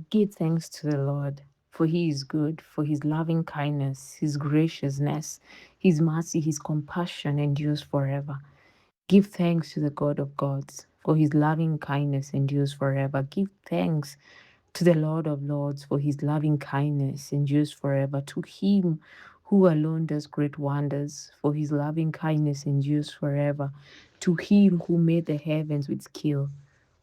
Give thanks to the Lord, for he is good, for his loving kindness, his graciousness, his mercy, his compassion endures forever. Give thanks to the God of gods, for his loving kindness endures forever. Give thanks to the Lord of lords, for his loving kindness endures forever. To him who alone does great wonders, for his loving kindness endures forever. To him who made the heavens with skill,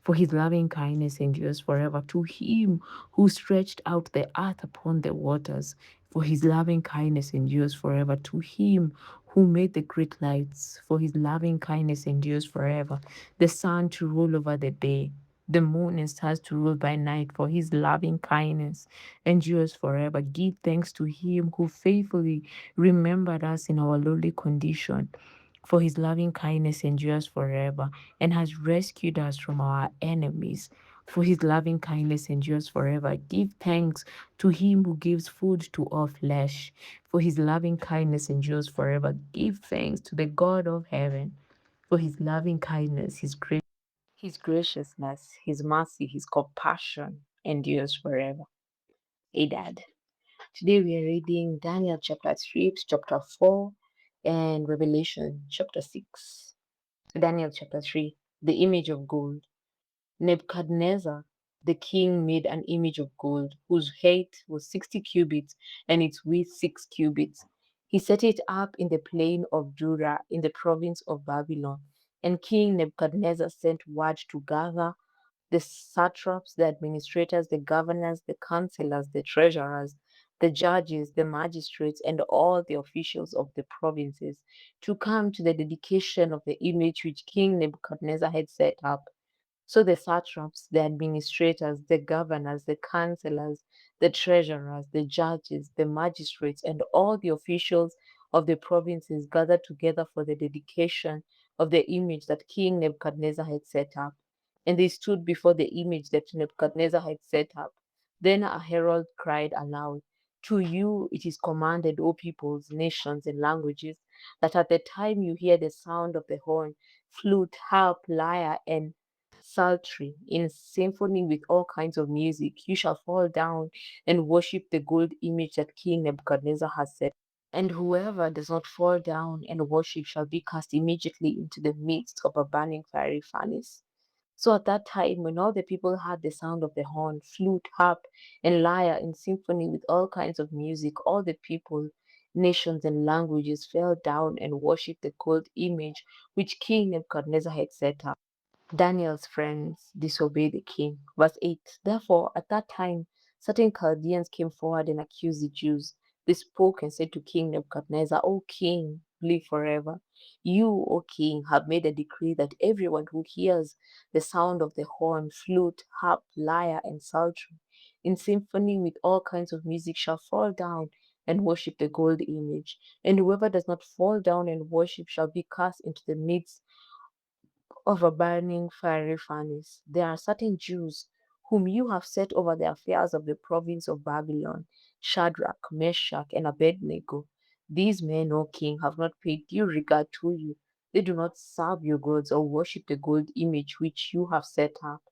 for his loving kindness endures forever. To him who stretched out the earth upon the waters, for his loving kindness endures forever. To him who made the great lights, for his loving kindness endures forever. The sun to rule over the day, the moon and stars to rule by night, for his loving kindness endures forever. Give thanks to him who faithfully remembered us in our lowly condition, for his loving kindness endures forever, and has rescued us from our enemies. For his loving kindness endures forever. Give thanks to him who gives food to all flesh, for his loving kindness endures forever. Give thanks to the God of heaven, for his loving kindness, his graciousness, his mercy, his compassion endures forever. Hey, Dad. Today we are reading Daniel chapter 3 to chapter 4 and Revelation chapter 6. Daniel chapter 3, the image of gold. Nebuchadnezzar, the king, made an image of gold whose height was 60 cubits and its width 6 cubits. He set it up in the plain of Dura in the province of Babylon. And King Nebuchadnezzar sent word to gather the satraps, the administrators, the governors, the counselors, the treasurers, the judges, the magistrates, and all the officials of the provinces to come to the dedication of the image which King Nebuchadnezzar had set up. So the satraps, the administrators, the governors, the counselors, the treasurers, the judges, the magistrates, and all the officials of the provinces gathered together for the dedication of the image that King Nebuchadnezzar had set up. And they stood before the image that Nebuchadnezzar had set up. Then a herald cried aloud, "To you it is commanded, O peoples, nations, and languages, that at the time you hear the sound of the horn, flute, harp, lyre, and psaltery, in symphony with all kinds of music, you shall fall down and worship the gold image that King Nebuchadnezzar has set. And whoever does not fall down and worship shall be cast immediately into the midst of a burning fiery furnace." So at that time, when all the people heard the sound of the horn, flute, harp, and lyre in symphony with all kinds of music, all the people, nations, and languages fell down and worshipped the gold image which King Nebuchadnezzar had set up. Daniel's friends disobeyed the king. Verse 8. Therefore, at that time, certain Chaldeans came forward and accused the Jews. They spoke and said to King Nebuchadnezzar, "O king, live forever. You, O king, have made a decree that everyone who hears the sound of the horn, flute, harp, lyre, and psaltery, in symphony with all kinds of music, shall fall down and worship the gold image. And whoever does not fall down and worship shall be cast into the midst of a burning fiery furnace. There are certain Jews whom you have set over the affairs of the province of Babylon, Shadrach, Meshach, and Abednego. These men, O king, have not paid due regard to you. They do not serve your gods or worship the gold image which you have set up."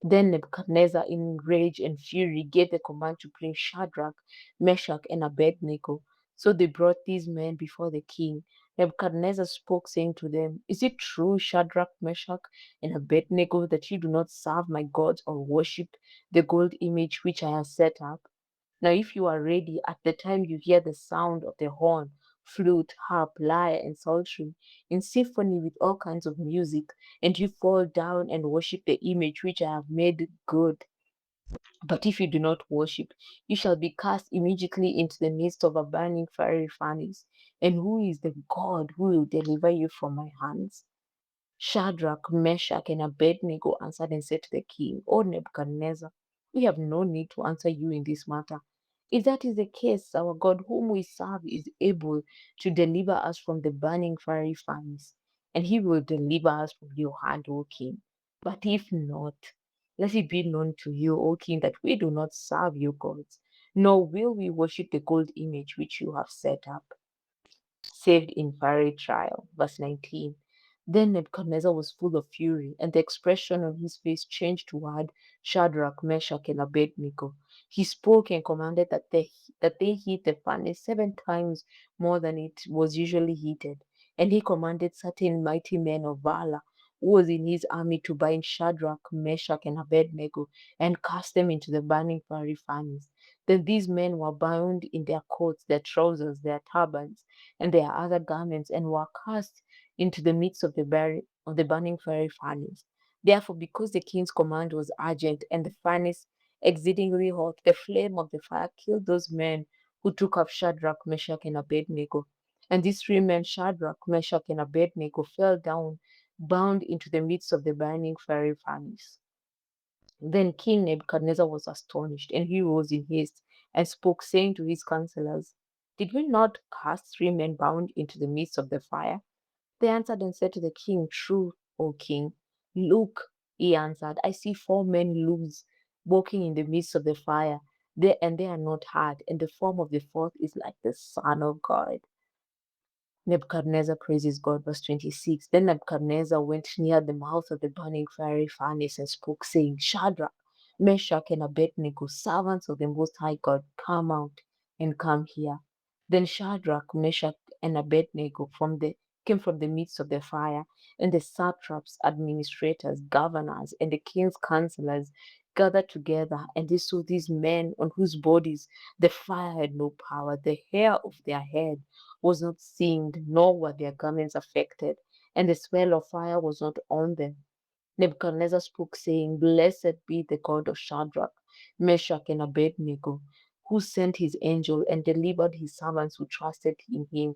Then Nebuchadnezzar, in rage and fury, gave the command to bring Shadrach, Meshach, and Abednego. So they brought these men before the king. Nebuchadnezzar spoke, saying to them, "Is it true, Shadrach, Meshach, and Abednego, that you do not serve my gods or worship the gold image which I have set up? Now, if you are ready at the time you hear the sound of the horn, flute, harp, lyre, and psaltery, in symphony with all kinds of music, and you fall down and worship the image which I have made good. But if you do not worship, you shall be cast immediately into the midst of a burning fiery furnace. And who is the God who will deliver you from my hands?" Shadrach, Meshach, and Abednego answered and said to the king, "O Nebuchadnezzar, we have no need to answer you in this matter. If that is the case, our God, whom we serve, is able to deliver us from the burning fiery furnace, and he will deliver us from your hand, O king. But if not, let it be known to you, O king, that we do not serve your gods, nor will we worship the gold image which you have set up." Saved in fiery trial. Verse 19. Then Nebuchadnezzar was full of fury, and the expression on his face changed toward Shadrach, Meshach, and Abednego. He spoke and commanded that they heat the furnace 7 times more than it was usually heated. And he commanded certain mighty men of valor who was in his army to bind Shadrach, Meshach, and Abednego and cast them into the burning fiery furnace. Then these men were bound in their coats, their trousers, their turbans, and their other garments, and were cast into the midst of the burning fiery furnace. Therefore, because the king's command was urgent and the furnace exceedingly hot, the flame of the fire killed those men who took up Shadrach, Meshach, and Abednego. And these 3 men, Shadrach, Meshach, and Abednego, fell down, bound into the midst of the burning fiery furnace. Then King Nebuchadnezzar was astonished, and he rose in haste and spoke, saying to his counselors, "Did we not cast 3 men bound into the midst of the fire?" They answered and said to the king, "True, O king." "Look," he answered, "I see 4 men loose, walking in the midst of the fire. They are not hurt, and the form of the fourth is like the Son of God." Nebuchadnezzar praises God. Verse 26. Then Nebuchadnezzar went near the mouth of the burning fiery furnace and spoke, saying, "Shadrach, Meshach, and Abednego, servants of the Most High God, come out and come here." Then Shadrach, Meshach, and Abednego came from the midst of the fire, and the satraps, administrators, governors, and the king's counselors gathered together, and they saw these men on whose bodies the fire had no power. The hair of their head was not singed, nor were their garments affected, and the smell of fire was not on them. Nebuchadnezzar spoke, saying, "Blessed be the God of Shadrach, Meshach, and Abednego, who sent his angel and delivered his servants who trusted in him.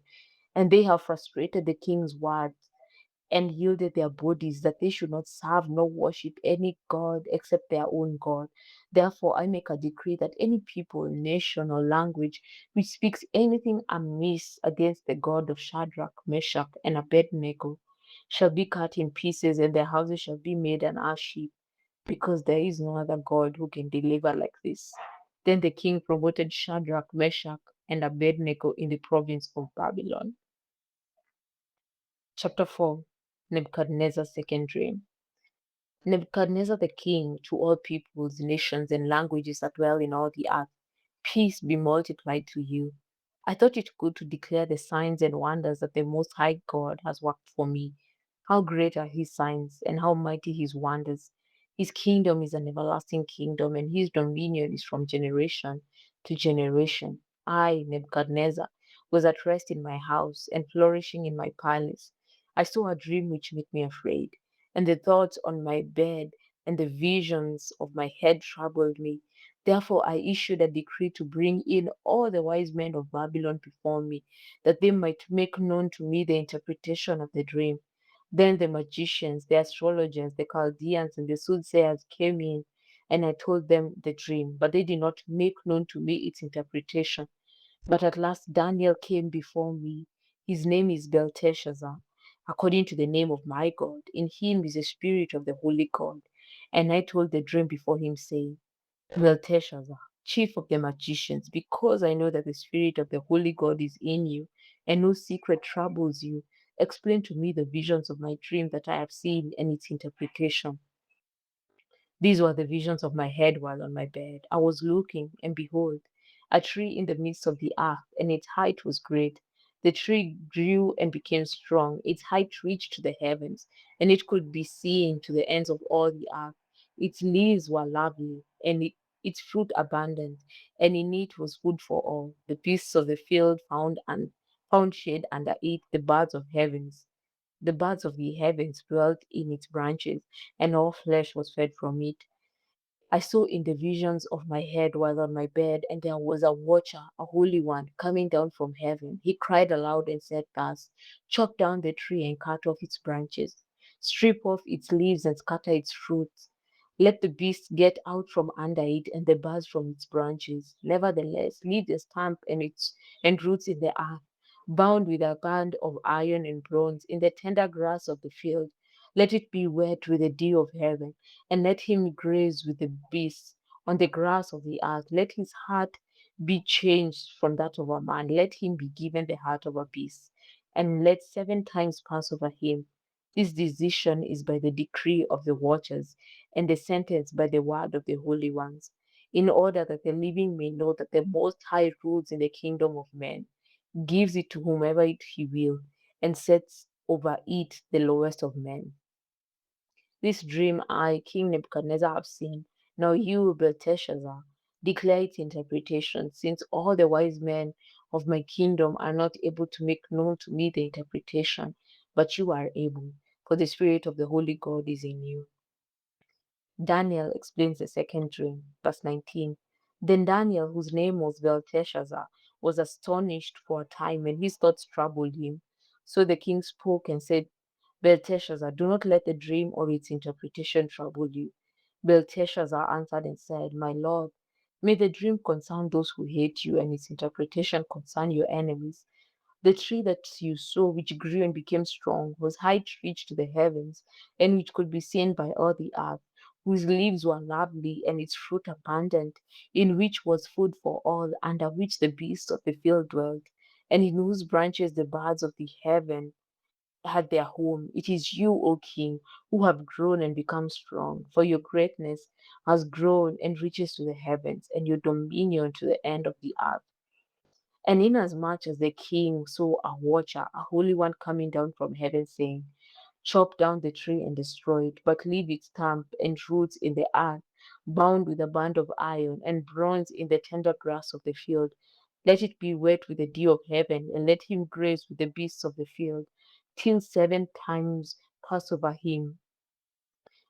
And they have frustrated the king's words and yielded their bodies that they should not serve nor worship any God except their own God. Therefore, I make a decree that any people, nation, or language which speaks anything amiss against the God of Shadrach, Meshach, and Abednego shall be cut in pieces, and their houses shall be made an ash heap, because there is no other God who can deliver like this." Then the king promoted Shadrach, Meshach, and Abednego in the province of Babylon. Chapter 4. Nebuchadnezzar's second dream. Nebuchadnezzar the king, to all peoples, nations, and languages that dwell in all the earth, peace be multiplied to you. I thought it good to declare the signs and wonders that the Most High God has worked for me. How great are his signs, and how mighty his wonders! His kingdom is an everlasting kingdom, and his dominion is from generation to generation. I, Nebuchadnezzar, was at rest in my house and flourishing in my palace. I saw a dream which made me afraid, and the thoughts on my bed and the visions of my head troubled me. Therefore I issued a decree to bring in all the wise men of Babylon before me, that they might make known to me the interpretation of the dream. Then the magicians, the astrologers, the Chaldeans, and the soothsayers came in, and I told them the dream, but they did not make known to me its interpretation. But at last Daniel came before me. His name is Belteshazzar, according to the name of my God. In him is the spirit of the holy God. And I told the dream before him, saying, "Belteshazzar, chief of the magicians, because I know that the spirit of the holy God is in you, and no secret troubles you, explain to me the visions of my dream that I have seen and its interpretation." These were the visions of my head while on my bed. I was looking, and behold, a tree in the midst of the earth, and its height was great. The tree grew and became strong. Its height reached to the heavens, and it could be seen to the ends of all the earth. Its leaves were lovely, and its fruit abundant, and in it was food for all. The beasts of the field found shade under it. The birds of the heavens dwelt in its branches, and all flesh was fed from it. I saw in the visions of my head while on my bed, and there was a watcher, a holy one, coming down from heaven. He cried aloud and said thus, "Chop down the tree and cut off its branches, strip off its leaves and scatter its fruits. Let the beasts get out from under it and the birds from its branches. Nevertheless, leave the stump and roots in the earth, bound with a band of iron and bronze, in the tender grass of the field. Let it be wet with the dew of heaven, and let him graze with the beasts on the grass of the earth. Let his heart be changed from that of a man. Let him be given the heart of a beast, and let 7 times pass over him. This decision is by the decree of the watchers, and the sentence by the word of the holy ones, in order that the living may know that the Most High rules in the kingdom of men, gives it to whomever he will, and sets over it the lowest of men. This dream I, King Nebuchadnezzar, have seen. Now you, Belteshazzar, declare its interpretation, since all the wise men of my kingdom are not able to make known to me the interpretation, but you are able, for the Spirit of the Holy God is in you. Daniel explains the second dream, verse 19. Then Daniel, whose name was Belteshazzar, was astonished for a time, and his thoughts troubled him. So the king spoke and said, Belteshazzar, do not let the dream or its interpretation trouble you. Belteshazzar answered and said, My lord, may the dream concern those who hate you, and its interpretation concern your enemies. The tree that you saw, which grew and became strong, was high reached to the heavens, and which could be seen by all the earth, whose leaves were lovely and its fruit abundant, in which was food for all, under which the beasts of the field dwelt, and in whose branches the birds of the heaven had their home. It is you, O king, who have grown and become strong, for your greatness has grown and reaches to the heavens, and your dominion to the end of the earth. And inasmuch as the king saw a watcher, a holy one coming down from heaven, saying, Chop down the tree and destroy it, but leave its stump and roots in the earth, bound with a band of iron, and bronze in the tender grass of the field. Let it be wet with the dew of heaven, and let him graze with the beasts of the field, till 7 times pass over him.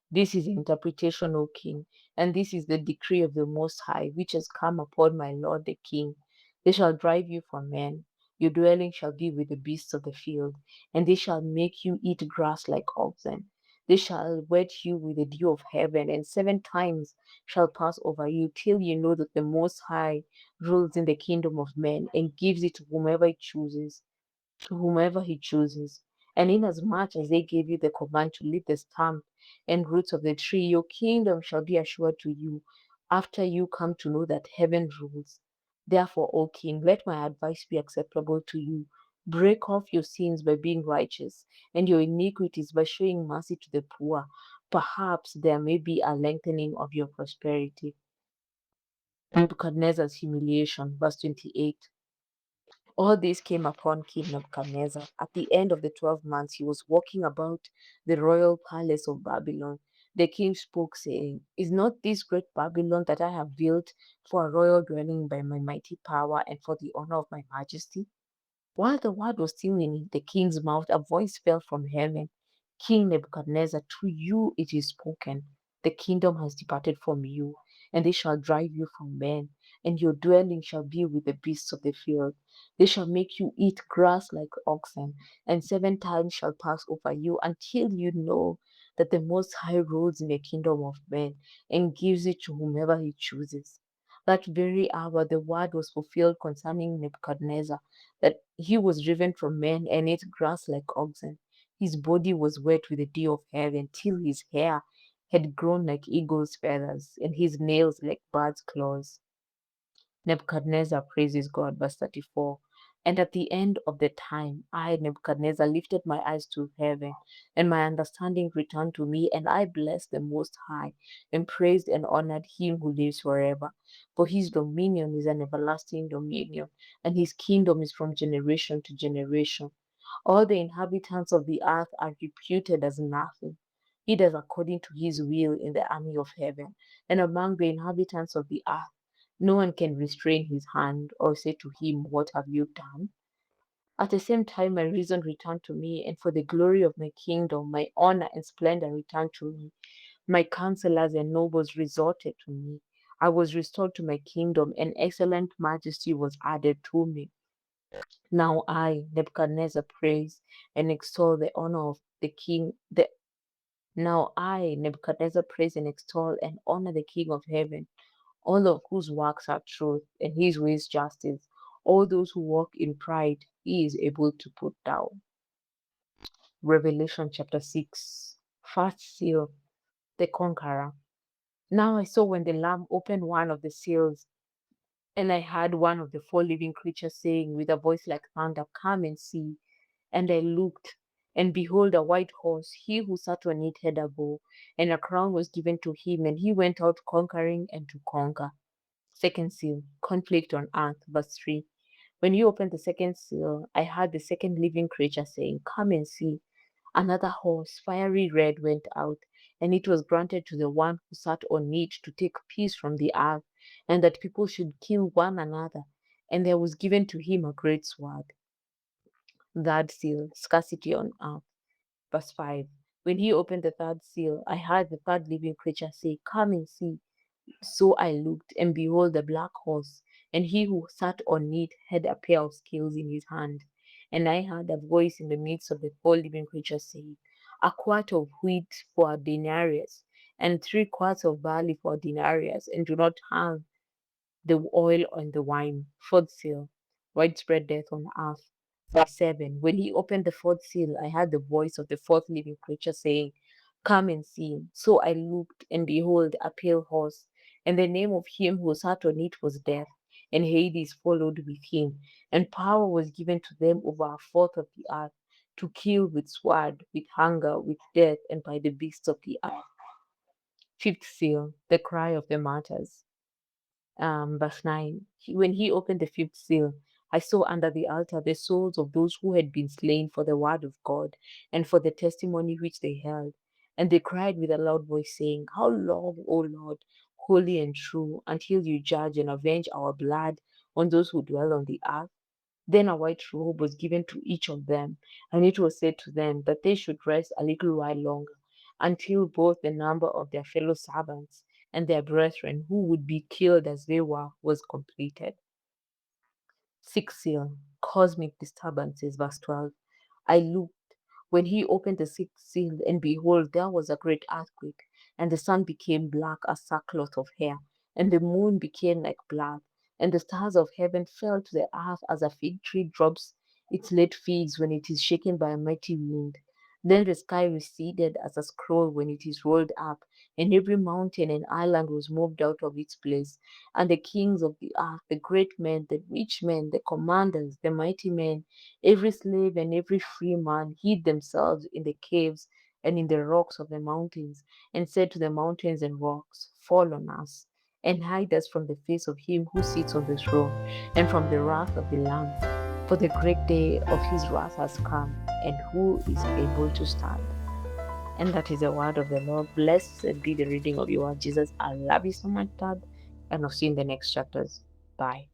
This is the interpretation, O king, and this is the decree of the Most High, which has come upon my lord the king. They shall drive you from men. Your dwelling shall be with the beasts of the field, and they shall make you eat grass like oxen. They shall wet you with the dew of heaven, and 7 times shall pass over you, till you know that the Most High rules in the kingdom of men, and gives it to whomever he chooses. And inasmuch as they gave you the command to leave the stump and roots of the tree, your kingdom shall be assured to you, after you come to know that heaven rules. Therefore, O king, let my advice be acceptable to you. Break off your sins by being righteous, and your iniquities by showing mercy to the poor. Perhaps there may be a lengthening of your prosperity. Nebuchadnezzar's humiliation, verse 28. All this came upon King Nebuchadnezzar. At the end of the 12 months, he was walking about the royal palace of Babylon. The king spoke, saying, Is not this great Babylon that I have built for a royal dwelling by my mighty power and for the honor of my majesty? While the word was still in the king's mouth, a voice fell from heaven. King Nebuchadnezzar, to you it is spoken. The kingdom has departed from you, and they shall drive you from men, and your dwelling shall be with the beasts of the field. They shall make you eat grass like oxen, and 7 times shall pass over you until you know that the Most High rules in the kingdom of men and gives it to whomever he chooses. That very hour the word was fulfilled concerning Nebuchadnezzar, that he was driven from men and ate grass like oxen. His body was wet with the dew of heaven, till his hair had grown like eagle's feathers, and his nails like bird's claws. Nebuchadnezzar praises God, verse 34. And at the end of the time, I, Nebuchadnezzar, lifted my eyes to heaven, and my understanding returned to me, and I blessed the Most High, and praised and honored him who lives forever. For his dominion is an everlasting dominion, and his kingdom is from generation to generation. All the inhabitants of the earth are reputed as nothing. He does according to his will in the army of heaven, and among the inhabitants of the earth. No one can restrain his hand or say to him, What have you done? At the same time, my reason returned to me, and for the glory of my kingdom, my honor and splendor returned to me. My counselors and nobles resorted to me. I was restored to my kingdom, and excellent majesty was added to me. Now I, Nebuchadnezzar, praise and extol the honor of the king. Now I, Nebuchadnezzar, praise and extol and honor the King of heaven, all of whose works are truth and his ways justice. All those who walk in pride, he is able to put down. Revelation chapter 6. First seal, the conqueror. Now I saw when the Lamb opened one of the seals, and I heard one of the 4 living creatures saying with a voice like thunder, Come and see. And I looked, And behold, a white horse. He who sat on it had a bow, and a crown was given to him, and he went out conquering and to conquer. Second seal, conflict on earth. Verse 3. When he opened the second seal, I heard the second living creature saying, "Come and see." Another horse, fiery red, went out, and it was granted to the one who sat on it to take peace from the earth, and that people should kill one another. And there was given to him a great sword. Third seal, scarcity on earth. Verse 5. When he opened the third seal, I heard the third living creature say, "Come and see." So I looked, and behold, the black horse, and he who sat on it had a pair of scales in his hand. And I heard a voice in the midst of the four living creatures saying, "A quart of wheat for a denarius, and 3 quarts of barley for a denarius, and do not harm the oil and the wine." Fourth seal, widespread death on earth. Verse 7. When he opened the fourth seal, I heard the voice of the fourth living creature saying, "Come and see." So I looked, and behold, a pale horse, and the name of him who sat on it was Death, and Hades followed with him, and power was given to them over a fourth of the earth, to kill with sword, with hunger, with death, and by the beasts of the earth. Fifth seal, the cry of the martyrs. Verse 9. When he opened the fifth seal, I saw under the altar the souls of those who had been slain for the word of God and for the testimony which they held. And they cried with a loud voice, saying, "How long, O Lord, holy and true, until you judge and avenge our blood on those who dwell on the earth?" Then a white robe was given to each of them, and it was said to them that they should rest a little while longer, until both the number of their fellow servants and their brethren who would be killed as they were was completed. Sixth seal, cosmic disturbances, verse 12. I looked when he opened the sixth seal, and behold, there was a great earthquake, and the sun became black as sackcloth of hair, and the moon became like blood, and the stars of heaven fell to the earth as a fig tree drops its late figs when it is shaken by a mighty wind. Then the sky receded as a scroll when it is rolled up, and every mountain and island was moved out of its place. And the kings of the earth, the great men, the rich men, the commanders, the mighty men, every slave and every free man, hid themselves in the caves and in the rocks of the mountains, and said to the mountains and rocks, "Fall on us, and hide us from the face of him who sits on the throne, and from the wrath of the Lamb. For the great day of his wrath has come, and who is able to stand?" And that is the word of the Lord. Blessed be the reading of your word, Jesus. I love you so much, Dad, and I'll see you in the next chapters. Bye.